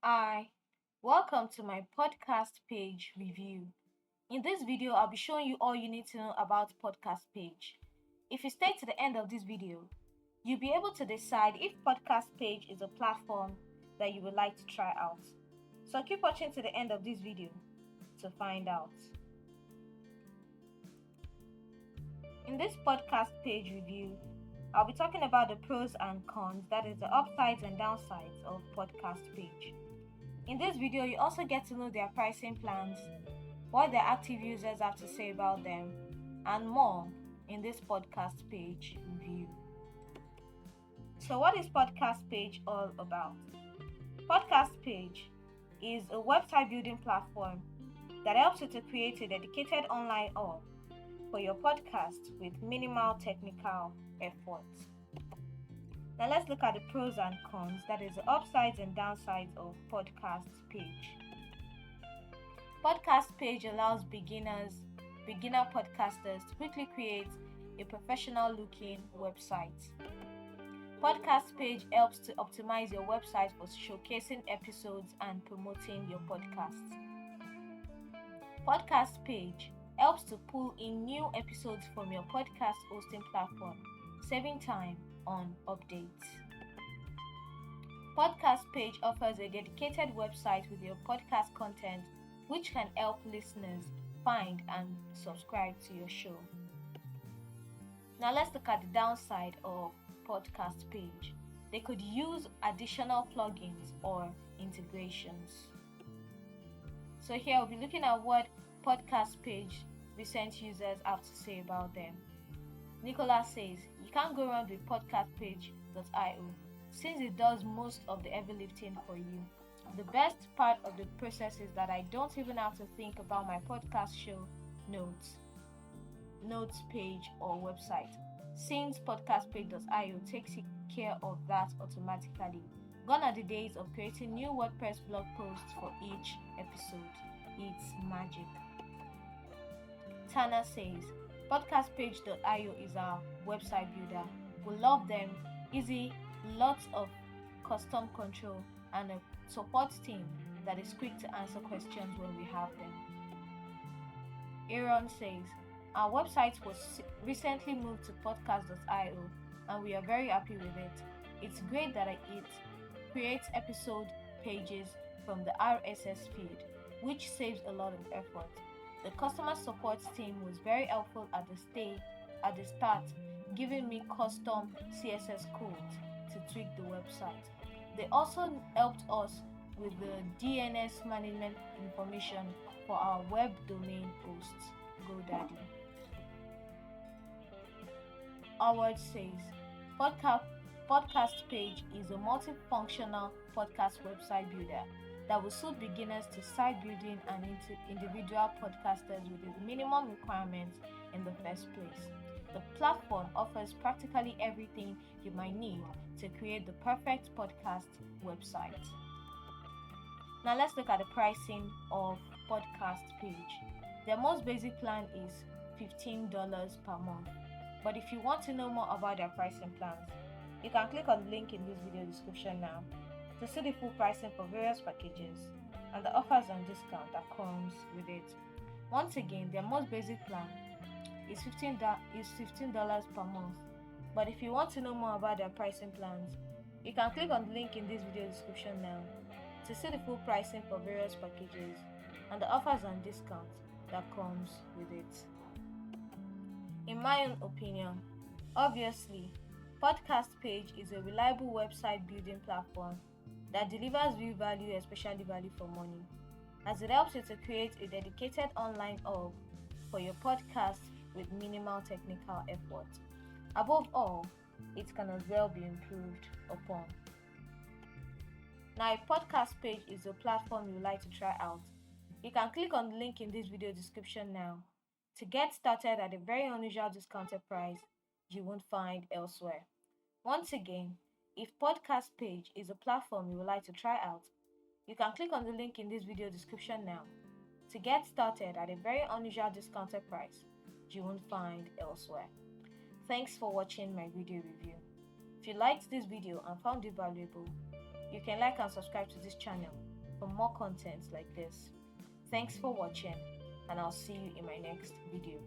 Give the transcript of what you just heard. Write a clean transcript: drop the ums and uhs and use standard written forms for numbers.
Hi, welcome to my podcast page review. In this video, I'll be showing you all you need to know about podcast page. If you stay to the end of this video, you'll be able to decide if podcast page is a platform that you would like to try out. So keep watching to the end of this video to find out. In this podcast page review, I'll be talking about the pros and cons, that is the upsides and downsides of podcast page. In this video, you also get to know their pricing plans, what their active users have to say about them, and more in this podcast page review. So, what is Podcast Page all about? Podcast Page is a website building platform that helps you to create a dedicated online hub for your podcast with minimal technical effort. Now let's look at the pros and cons, that is the upsides and downsides of Podcast Page. Podcast Page allows beginner podcasters to quickly create a professional looking website. Podcast Page helps to optimize your website for showcasing episodes and promoting your podcast. Podcast Page helps to pull in new episodes from your podcast hosting platform, saving time on updates. Podcast Page offers a dedicated website with your podcast content, which can help listeners find and subscribe to your show. Now let's look at the downside of Podcast Page. They could use additional plugins or integrations. So here we'll be looking at what Podcast Page recent users have to say about them. Nicola says, you can't go wrong with podcastpage.io since it does most of the heavy lifting for you. The best part of the process is that I don't even have to think about my podcast show notes page or website, since podcastpage.io takes care of that automatically. Gone are the days of creating new WordPress blog posts for each episode. It's magic. Tana says, podcastpage.io is our website builder. We love them. Easy, lots of custom control, and a support team that is quick to answer questions when we have them. Aaron says, our website was recently moved to podcast.io and we are very happy with it. It's great that it creates episode pages from the RSS feed, which saves a lot of effort. The customer support team was very helpful at the start, giving me custom CSS codes to tweak the website. They also helped us with the DNS management information for our web domain hosts, GoDaddy. Howard says, Podcast Page is a multifunctional podcast website builder that will suit beginners to site building and individual podcasters with the minimum requirements in the first place. The platform offers practically everything you might need to create the perfect podcast website. Now let's look at the pricing of Podcast Page. Their most basic plan is $15 per month. But if you want to know more about their pricing plans, you can click on the link in this video description now to see the full pricing for various packages and the offers and discount that comes with it. Once again, their most basic plan is $15 per month. But if you want to know more about their pricing plans, you can click on the link in this video description now to see the full pricing for various packages and the offers and discounts that comes with it. In my own opinion, obviously, Podcast Page is a reliable website building platform that delivers real value, especially value for money, as it helps you to create a dedicated online hub for your podcast with minimal technical effort. Above all, it can as well be improved upon. Now, if Podcast Page is a platform you would like to try out, you can click on the link in this video description now to get started at a very unusual discounted price you won't find elsewhere. Once again, if Podcast Page is a platform you would like to try out, you can click on the link in this video description now to get started at a very unusual discounted price you won't find elsewhere. Thanks for watching my video review. If you liked this video and found it valuable, you can like and subscribe to this channel for more content like this. Thanks for watching, and I'll see you in my next video.